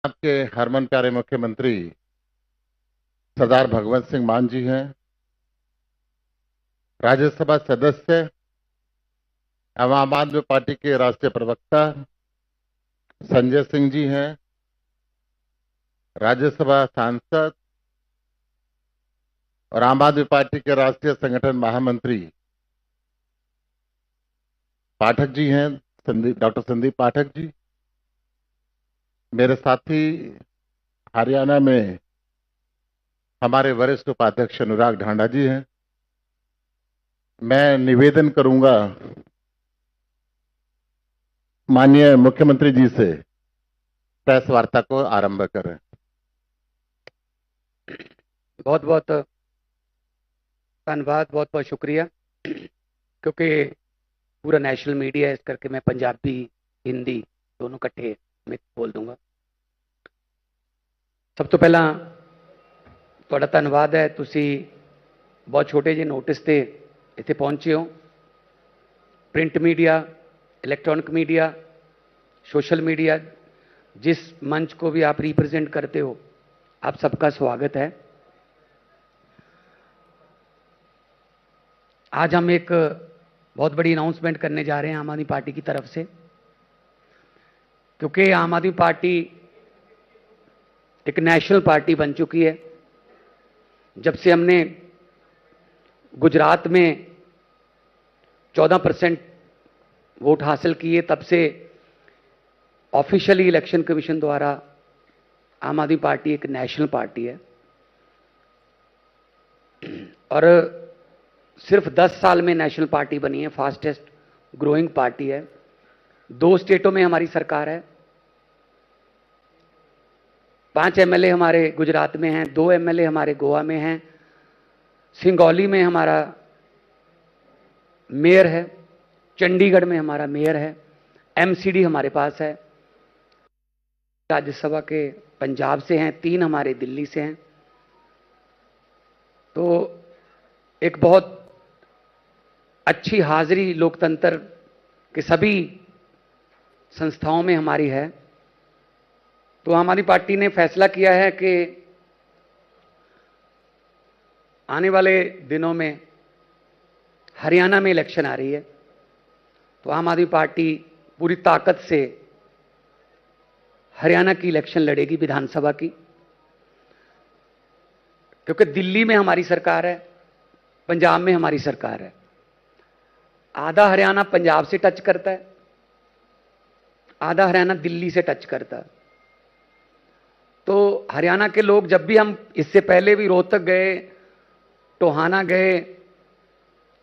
आपके हरमन प्यारे मुख्यमंत्री सरदार भगवंत सिंह मान जी हैं, राज्यसभा सदस्य एवं आम आदमी पार्टी के राष्ट्रीय प्रवक्ता संजय सिंह जी हैं, राज्यसभा सांसद और आम आदमी पार्टी के राष्ट्रीय संगठन महामंत्री पाठक जी हैं, डॉक्टर संदीप पाठक जी। मेरे साथी हरियाणा में हमारे वरिष्ठ उपाध्यक्ष अनुराग ढांडा जी हैं। मैं निवेदन करूंगा माननीय मुख्यमंत्री जी से प्रेस वार्ता को आरंभ करें। बहुत बहुत धन्यवाद, बहुत बहुत शुक्रिया। क्योंकि पूरा नेशनल मीडिया इस करके मैं पंजाबी हिंदी दोनों इकट्ठे में बोल दूंगा। सब तो पहला ਤੁਹਾਡਾ ਧੰਨਵਾਦ है, ਤੁਸੀਂ बहुत छोटे ਜਿਹੇ नोटिस ਤੇ ਇੱਥੇ पहुंचे हो। Print media, electronic media, social media, जिस मंच को भी आप रिप्रेजेंट करते हो, आप सबका स्वागत है। आज हम एक बहुत बड़ी अनाउंसमेंट करने जा रहे हैं आम आदमी पार्टी की तरफ से, क्योंकि आम आदमी पार्टी एक नेशनल पार्टी बन चुकी है। जब से हमने गुजरात में 14% वोट हासिल किए, तब से ऑफिशियली इलेक्शन कमीशन द्वारा आम आदमी पार्टी एक नेशनल पार्टी है। और सिर्फ 10 साल में नेशनल पार्टी बनी है, फास्टेस्ट ग्रोइंग पार्टी है। 2 स्टेटों में हमारी सरकार है, 5 एमएलए हमारे गुजरात में हैं, 2 एमएलए हमारे गोवा में हैं, सिंगौली में हमारा मेयर है, चंडीगढ़ में हमारा मेयर है, एमसीडी हमारे पास है। राज्यसभा के पंजाब से हैं, 3 हमारे दिल्ली से हैं। तो एक बहुत अच्छी हाजिरी लोकतंत्र के सभी संस्थाओं में हमारी है। तो आम आदमी पार्टी ने फैसला किया है कि आने वाले दिनों में हरियाणा में इलेक्शन आ रही है, तो आम आदमी पार्टी पूरी ताकत से हरियाणा की इलेक्शन लड़ेगी, विधानसभा की। क्योंकि दिल्ली में हमारी सरकार है, पंजाब में हमारी सरकार है। आधा हरियाणा पंजाब से टच करता है, आधा हरियाणा दिल्ली से टच करता है। तो हरियाणा के लोग, जब भी हम इससे पहले भी रोहतक गए, टोहाना गए,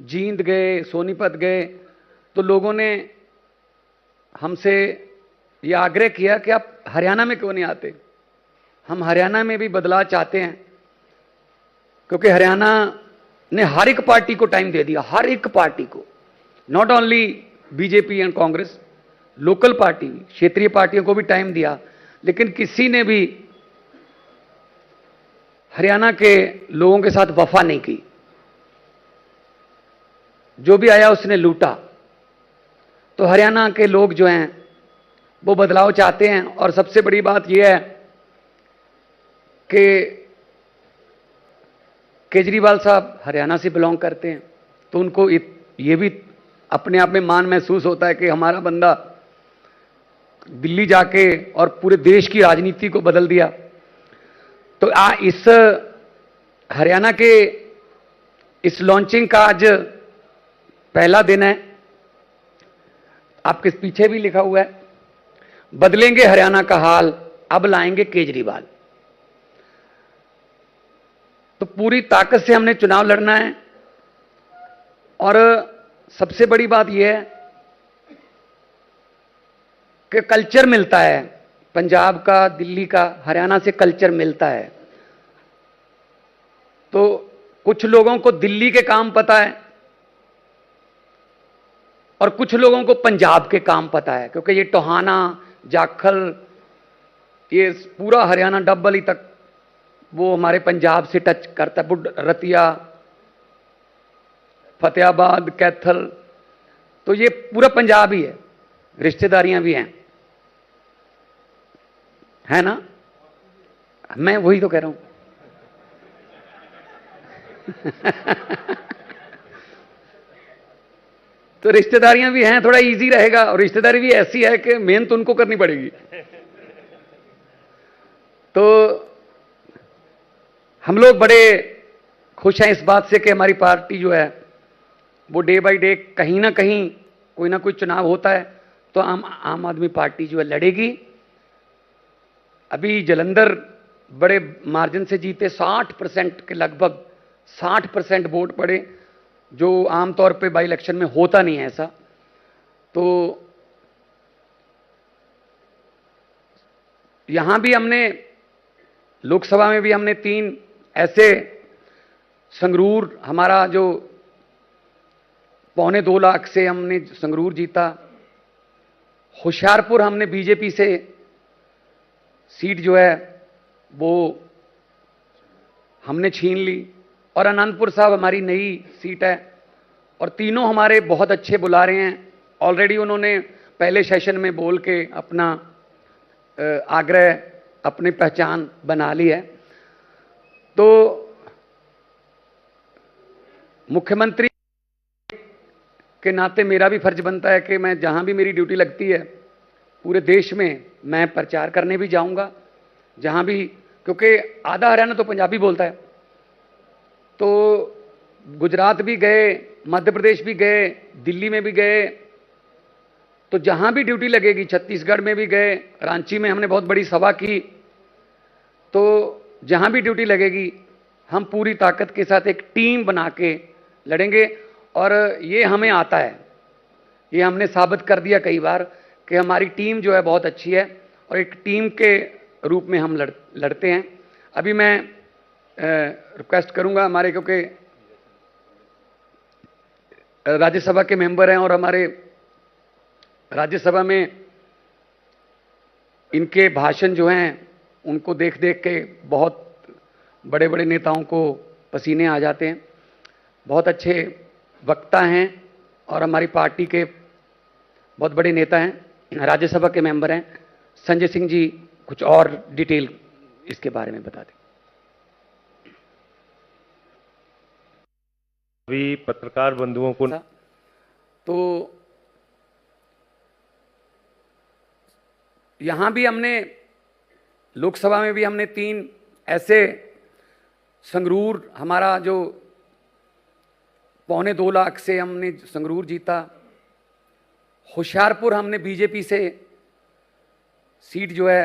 जींद गए, सोनीपत गए, तो लोगों ने हमसे यह आग्रह किया कि आप हरियाणा में क्यों नहीं आते। हम हरियाणा में भी बदलाव चाहते हैं, क्योंकि हरियाणा ने हर एक पार्टी को टाइम दे दिया, हर एक पार्टी को, not only BJP and Congress, local party, क्षेत्रीय पार्टियों को भी टाइम दिया, लेकिन किसी ने भी हरियाणा के लोगों के साथ वफा नहीं की। जो भी आया उसने लूटा। तो हरियाणा के लोग जो हैं वो बदलाव चाहते हैं। और सबसे बड़ी बात यह है कि केजरीवाल साहब हरियाणा से बिलोंग करते हैं, तो उनको ये भी अपने आप में मान महसूस होता है कि हमारा बंदा दिल्ली जाके और पूरे देश की राजनीति को बदल दिया। तो इस हरियाणा के इस लॉन्चिंग का आज पहला दिन है। आपके पीछे भी लिखा हुआ है, बदलेंगे हरियाणा का हाल, अब लाएंगे केजरीवाल। तो पूरी ताकत से हमने चुनाव लड़ना है। और सबसे बड़ी बात यह है कि कल्चर मिलता है, पंजाब का, दिल्ली का, हरियाणा से कल्चर मिलता है। तो कुछ लोगों को दिल्ली के काम पता है और कुछ लोगों को पंजाब के काम पता है, क्योंकि ये टोहाना, जाखल, ये पूरा हरियाणा डब्बली तक वो हमारे पंजाब से टच करता है। रतिया, फतेहाबाद, कैथल, तो ये पूरा पंजाब ही है, रिश्तेदारियां भी हैं। है ना? मैं वही तो कह रहा हूं। तो रिश्तेदारियां भी हैं, थोड़ा इजी रहेगा, और रिश्तेदारी भी ऐसी है कि मेहनत उनको करनी पड़ेगी। तो हम लोग बड़े खुश हैं इस बात से कि हमारी पार्टी जो है वो डे बाय डे कहीं ना कहीं कोई ना कोई चुनाव होता है तो आम आदमी पार्टी जो है लड़ेगी। अभी जलंधर बड़े मार्जिन से जीते, 60% के लगभग 60% वोट पड़े, जो आमतौर पे बाई इलेक्शन में होता नहीं है ऐसा। तो यहां भी हमने, लोकसभा में भी हमने 3 ऐसे, संगरूर हमारा जो 2.25 लाख से हमने संगरूर जीता, होशियारपुर हमने बीजेपी से सीट जो है वो हमने छीन ली, और अनंतपुर साहब हमारी नई सीट है, और तीनों हमारे बहुत अच्छे बुला रहे हैं। ऑलरेडी उन्होंने पहले सेशन में बोल के अपना आग्रह, अपनी पहचान बना ली है। तो मुख्यमंत्री के नाते मेरा भी फर्ज बनता है कि मैं जहां भी मेरी ड्यूटी लगती है पूरे देश में मैं प्रचार करने भी जाऊंगा, जहां भी, क्योंकि आधा हरियाणा तो पंजाबी बोलता है। तो गुजरात भी गए, मध्य प्रदेश भी गए, दिल्ली में भी गए, तो जहां भी ड्यूटी लगेगी, छत्तीसगढ़ में भी गए, रांची में हमने बहुत बड़ी सभा की, तो जहां भी ड्यूटी लगेगी हम पूरी ताकत के साथ एक टीम बना के लड़ेंगे। और ये हमें आता है, ये हमने साबित कर दिया कई बार कि हमारी टीम जो है बहुत अच्छी है, और एक टीम के रूप में हम लड़ते हैं। अभी मैं रिक्वेस्ट करूंगा हमारे, क्योंकि राज्यसभा के मेंबर हैं और हमारे राज्यसभा में इनके भाषण जो हैं उनको देख देख के बहुत बड़े बड़े नेताओं को पसीने आ जाते हैं। बहुत अच्छे वक्ता हैं और हमारी पार्टी के बहुत बड़े नेता हैं, राज्यसभा के मेंबर हैं। संजय सिंह जी कुछ और डिटेल इसके बारे में बता दें। सभी पत्रकार बंधुओं को तो यहां भी हमने, लोकसभा में भी हमने 3 ऐसे, संगरूर हमारा जो 2.25 लाख से हमने संगरूर जीता, होशियारपुर हमने बीजेपी से सीट जो है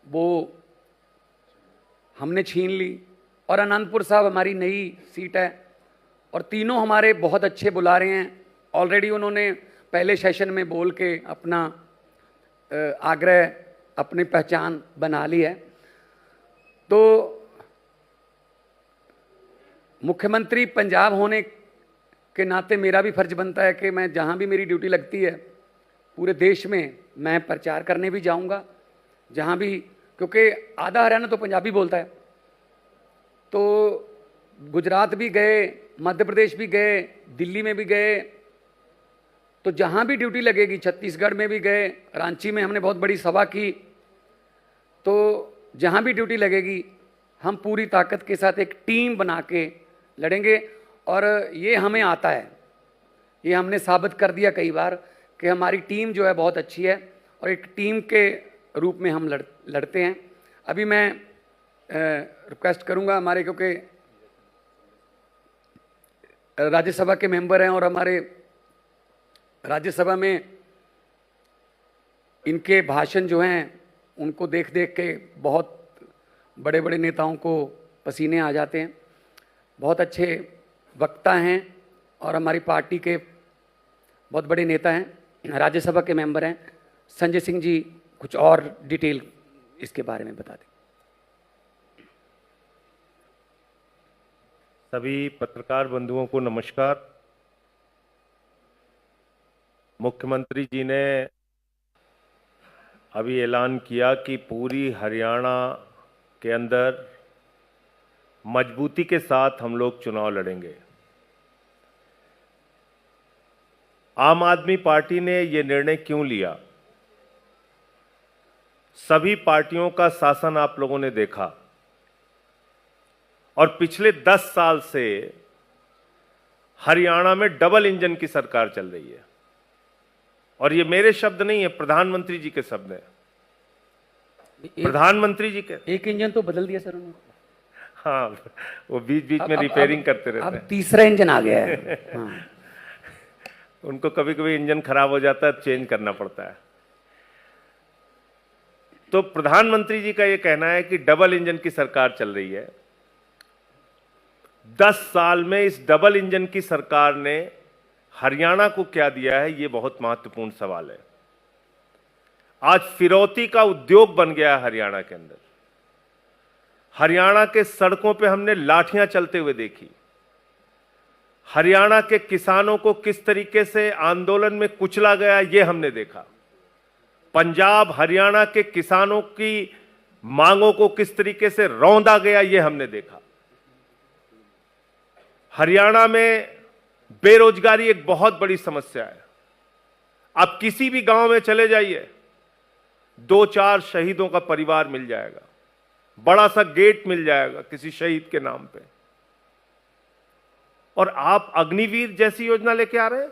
वो हमने छीन ली, और अनंतपुर साहब हमारी नई सीट है, और तीनों हमारे बहुत अच्छे बुला रहे हैं। ऑलरेडी उन्होंने पहले सेशन में बोल के अपना आग्रह, अपनी पहचान बना ली है। तो मुख्यमंत्री पंजाब होने के नाते मेरा भी फर्ज बनता है कि मैं जहां भी मेरी ड्यूटी लगती है पूरे देश में मैं प्रचार करने भी जाऊंगा, जहां भी, क्योंकि आधा हरियाणा तो पंजाबी बोलता है। तो गुजरात भी गए, मध्य प्रदेश भी गए, दिल्ली में भी गए, तो जहां भी ड्यूटी लगेगी, छत्तीसगढ़ में भी गए, रांची में हमने बहुत बड़ी सभा की, तो जहां भी ड्यूटी लगेगी हम पूरी ताकत के साथ एक टीम बना के लड़ेंगे। और ये हमें आता है, ये हमने साबित कर दिया कई बार कि हमारी टीम जो है बहुत अच्छी है, और एक टीम के रूप में हम लड़ते हैं। अभी मैं रिक्वेस्ट करूंगा हमारे, क्योंकि राज्यसभा के मेंबर हैं और हमारे राज्यसभा में इनके भाषण जो हैं उनको देख देख के बहुत बड़े बड़े नेताओं को पसीने आ जाते हैं। बहुत अच्छे वक्ता हैं और हमारी पार्टी के बहुत बड़े नेता हैं, राज्यसभा के मेंबर हैं। संजय सिंह जी कुछ और डिटेल इसके बारे में बता दें। सभी पत्रकार बंधुओं को नमस्कार। मुख्यमंत्री जी ने अभी ऐलान किया कि पूरी हरियाणा के अंदर मजबूती के साथ हम लोग चुनाव लड़ेंगे। आम आदमी पार्टी ने ये निर्णय क्यों लिया? सभी पार्टियों का शासन आप लोगों ने देखा और पिछले 10 साल से हरियाणा में डबल इंजन की सरकार चल रही है। और ये मेरे शब्द नहीं है, प्रधानमंत्री जी के शब्द हैं। प्रधानमंत्री जी के एक इंजन तो बदल दिया सर उन्होंने। हाँ, वो बीच बीच में रिपेयरिंग करते रहते अब हैं। तीसरा इंजन आ गया है। हाँ। उनको कभी कभी इंजन खराब हो जाता है, चेंज करना पड़ता है। तो प्रधानमंत्री जी का यह कहना है कि डबल इंजन की सरकार चल रही है। 10 साल में इस डबल इंजन की सरकार ने हरियाणा को क्या दिया है, यह बहुत महत्वपूर्ण सवाल है। आज फिरौती का उद्योग बन गया है हरियाणा के अंदर। हरियाणा के सड़कों पे हमने लाठियां चलते हुए देखी। हरियाणा के किसानों को किस तरीके से आंदोलन में कुचला गया, यह हमने देखा। पंजाब हरियाणा के किसानों की मांगों को किस तरीके से रौंदा गया, यह हमने देखा। हरियाणा में बेरोजगारी एक बहुत बड़ी समस्या है। आप किसी भी गांव में चले जाइए, 2-4 शहीदों का परिवार मिल जाएगा, बड़ा सा गेट मिल जाएगा किसी शहीद के नाम पे। और आप अग्निवीर जैसी योजना लेके आ रहे हैं।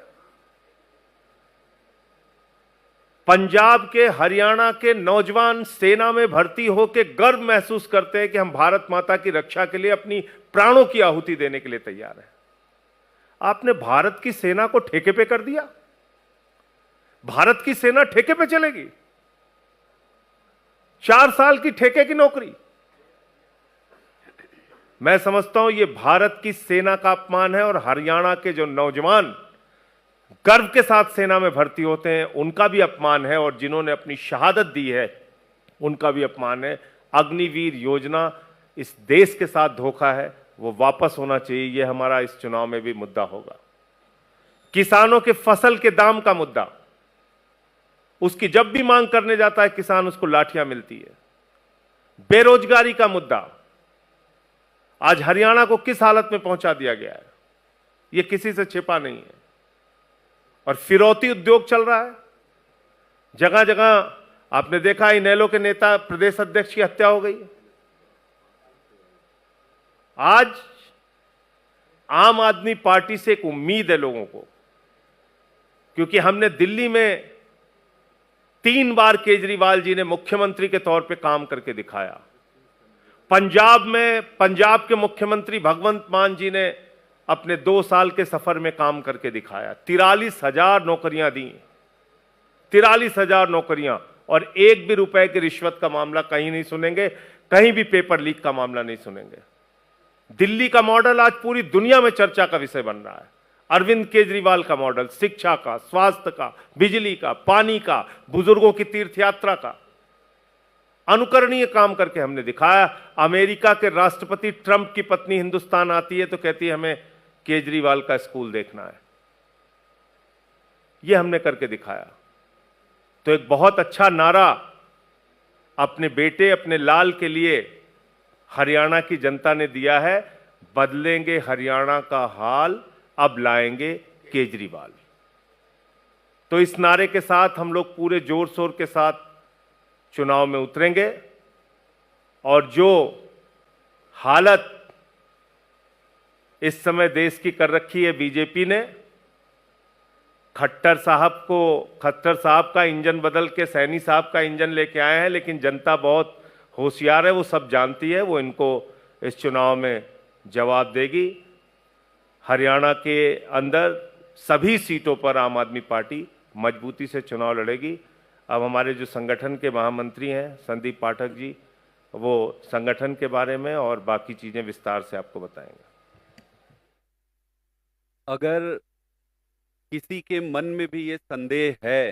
पंजाब के, हरियाणा के नौजवान सेना में भर्ती होकर गर्व महसूस करते हैं कि हम भारत माता की रक्षा के लिए अपनी प्राणों की आहुति देने के लिए तैयार हैं। आपने भारत की सेना को ठेके पे कर दिया। भारत की सेना ठेके पे चलेगी। 4 साल की ठेके की नौकरी। मैं समझता हूं यह भारत की सेना का अपमान है। और हरियाणा के जो नौजवान गर्व के साथ सेना में भर्ती होते हैं, उनका भी अपमान है। और जिन्होंने अपनी शहादत दी है, उनका भी अपमान है। अग्निवीर योजना इस देश के साथ धोखा है, वो वापस होना चाहिए। यह हमारा इस चुनाव में भी मुद्दा होगा। किसानों के फसल के दाम का मुद्दा, उसकी जब भी मांग करने जाता है किसान, उसको लाठियां मिलती है। बेरोजगारी का मुद्दा, आज हरियाणा को किस हालत में पहुंचा दिया गया है, यह किसी से छिपा नहीं है। और फिरौती उद्योग चल रहा है जगह जगह। आपने देखा इनेलो के नेता प्रदेश अध्यक्ष की हत्या हो गई। आज आम आदमी पार्टी से एक उम्मीद है लोगों को, क्योंकि हमने दिल्ली में 3 बार केजरीवाल जी ने मुख्यमंत्री के तौर पे काम करके दिखाया। पंजाब में पंजाब के मुख्यमंत्री भगवंत मान जी ने अपने 2 साल के सफर में काम करके दिखाया। 43,000 नौकरियां दी, 43,000 नौकरियां। और एक भी रुपए की रिश्वत का मामला कहीं नहीं सुनेंगे, कहीं भी पेपर लीक का मामला नहीं सुनेंगे। दिल्ली का मॉडल आज पूरी दुनिया में चर्चा का विषय बन रहा है। अरविंद केजरीवाल का मॉडल, शिक्षा का, स्वास्थ्य का, बिजली का, पानी का, बुजुर्गों की तीर्थ यात्रा का, अनुकरणीय काम करके हमने दिखाया। अमेरिका के राष्ट्रपति ट्रंप की पत्नी हिंदुस्तान आती है तो कहती है हमें केजरीवाल का स्कूल देखना है। यह हमने करके दिखाया। तो एक बहुत अच्छा नारा अपने बेटे, अपने लाल के लिए हरियाणा की जनता ने दिया है, बदलेंगे हरियाणा का हाल, अब लाएंगे केजरीवाल। तो इस नारे के साथ हम लोग पूरे जोर शोर के साथ चुनाव में उतरेंगे। और जो हालत इस समय देश की कर रखी है बीजेपी ने, खट्टर साहब का इंजन बदल के सैनी साहब का इंजन लेके आए हैं। लेकिन जनता बहुत होशियार है, वो सब जानती है, वो इनको इस चुनाव में जवाब देगी। हरियाणा के अंदर सभी सीटों पर आम आदमी पार्टी मजबूती से चुनाव लड़ेगी। अब हमारे जो संगठन के महामंत्री हैं संदीप पाठक जी, वो संगठन के बारे में और बाकी चीजें विस्तार से आपको बताएंगे। अगर किसी के मन में भी ये संदेह है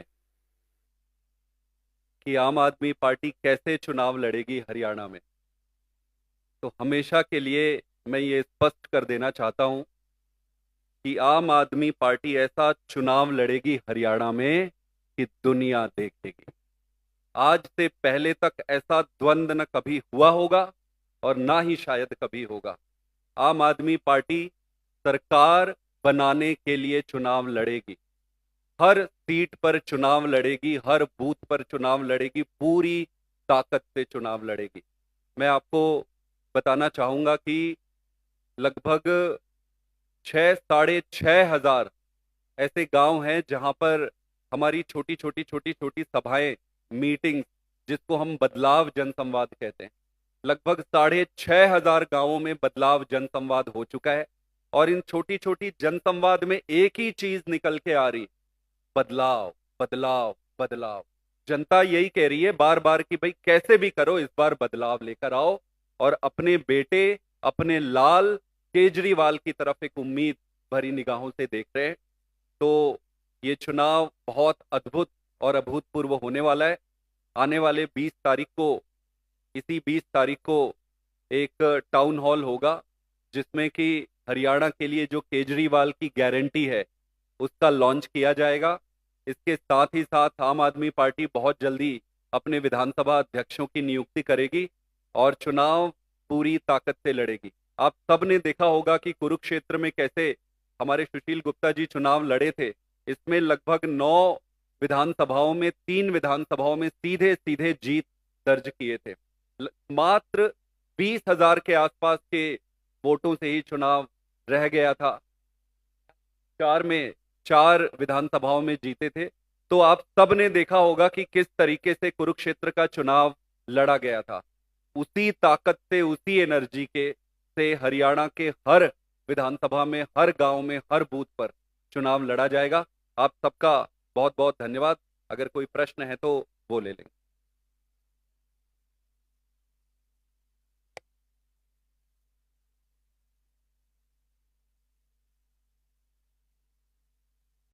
कि आम आदमी पार्टी कैसे चुनाव लड़ेगी हरियाणा में, तो हमेशा के लिए मैं ये स्पष्ट कर देना चाहता हूं कि आम आदमी पार्टी ऐसा चुनाव लड़ेगी हरियाणा में कि दुनिया देखेगी। आज से पहले तक ऐसा द्वंद्व न कभी हुआ होगा और ना ही शायद कभी होगा। आम आदमी पार्टी सरकार बनाने के लिए चुनाव लड़ेगी, हर सीट पर चुनाव लड़ेगी, हर बूथ पर चुनाव लड़ेगी, पूरी ताकत से चुनाव लड़ेगी। मैं आपको बताना चाहूंगा कि लगभग 6,500 ऐसे गांव हैं जहां पर हमारी छोटी छोटी सभाएं, मीटिंग्स, जिसको हम बदलाव जनसंवाद कहते हैं, लगभग 6,500 गांवों में बदलाव जनसंवाद हो चुका है। और इन छोटी छोटी जनसंवाद में एक ही चीज निकल के आ रही, बदलाव बदलाव बदलाव। जनता यही कह रही है बार बार कि भाई कैसे भी करो इस बार बदलाव लेकर आओ, और अपने बेटे, अपने लाल केजरीवाल की तरफ एक उम्मीद भरी निगाहों से देख रहे हैं। तो ये चुनाव बहुत अद्भुत और अभूतपूर्व होने वाला है। आने वाले 20 तारीख को, इसी 20 तारीख को एक टाउन हॉल होगा जिसमें कि हरियाणा के लिए जो केजरीवाल की गारंटी है उसका लॉन्च किया जाएगा। इसके साथ ही साथ आम आदमी पार्टी बहुत जल्दी अपने विधानसभा अध्यक्षों की नियुक्ति करेगी और चुनाव पूरी ताकत से लड़ेगी। आप सब ने देखा होगा कि कुरुक्षेत्र में कैसे हमारे सुशील गुप्ता जी चुनाव लड़े थे। इसमें लगभग 9 विधानसभाओं में, 3 विधानसभाओं में सीधे सीधे जीत दर्ज किए थे। मात्र 20,000 के आसपास के वोटों से ही चुनाव रह गया था। 4 विधानसभाओं में जीते थे। तो आप सब ने देखा होगा कि किस तरीके से कुरुक्षेत्र का चुनाव लड़ा गया था। उसी ताकत से, उसी एनर्जी के से हरियाणा के हर विधानसभा में, हर गांव में, हर बूथ पर चुनाव लड़ा जाएगा। आप सबका बहुत बहुत धन्यवाद। अगर कोई प्रश्न है तो वो ले लेंगे।